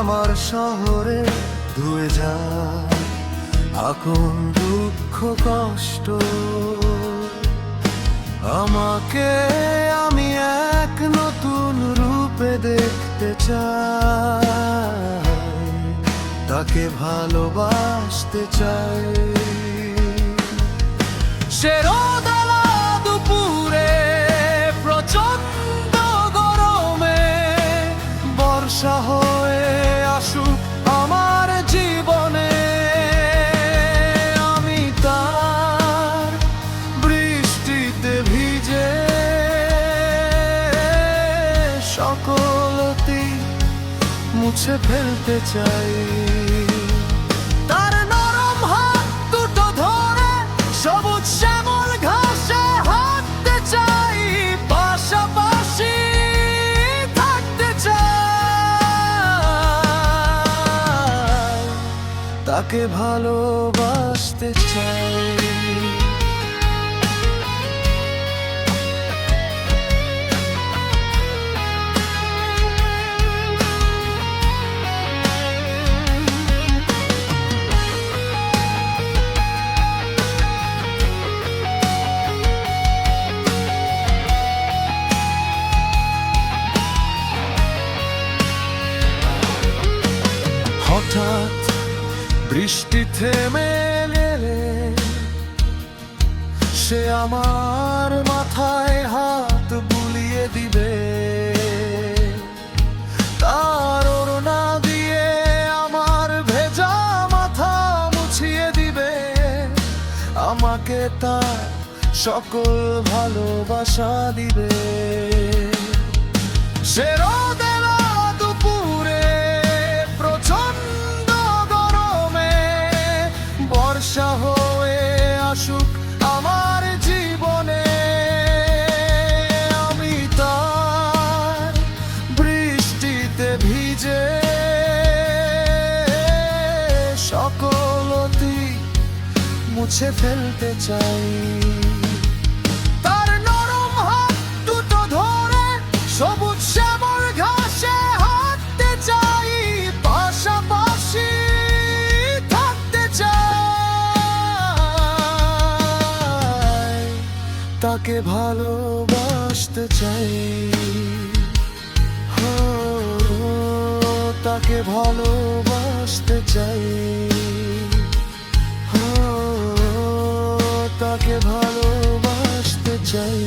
আমার শহরে ধুয়ে যায় আপন দুঃখ কষ্ট। আমাকে আমি এক নতুন রূপে দেখতে চাই, তাকে ভালোবাসতে চাই। সে রোদেলা দুপুরে, প্রচন্ড গরমে, বর্ষা হয়ে আসুক আমার জীবনে। আমি তার বৃষ্টিতে ভিজে সকল অতীত মুছে ফেলতে চাই। তার নরম হাত দুটো ধরে সবুজ শ্যামল ঘাসে হাঁটতে চাই, পাশাপাশি থাকতে চাই, তাকে ভালোবাসতে চাই। হঠাৎ বৃষ্টি থেমে গেলে সে আমার মাথায় হাত বুলিয়ে দিবে, তার ওড়না দিয়ে আমার ভেজা মাথা মুছিয়ে দিবে, আমাকে তার সকল ভালোবাসা দিবে। সে রোদেলা দুপুরে, প্রচন্ড গরমে, বর্ষা হয়ে আসুক আমার জীবনে। আমি তার বৃষ্টিতে ভিজে সকল অতীত মুছে ফেলতে চাই। তার নরম হাত দুটো ধরে সবুজ শ্যামল ঘাসে হাঁটতে চাই, পাশাপাশি থাকতে চাই, তাকে ভালোবাসতে চাই। তাকে ভালোবাসতে চাই, তাকে ভালোবাসতে চাই।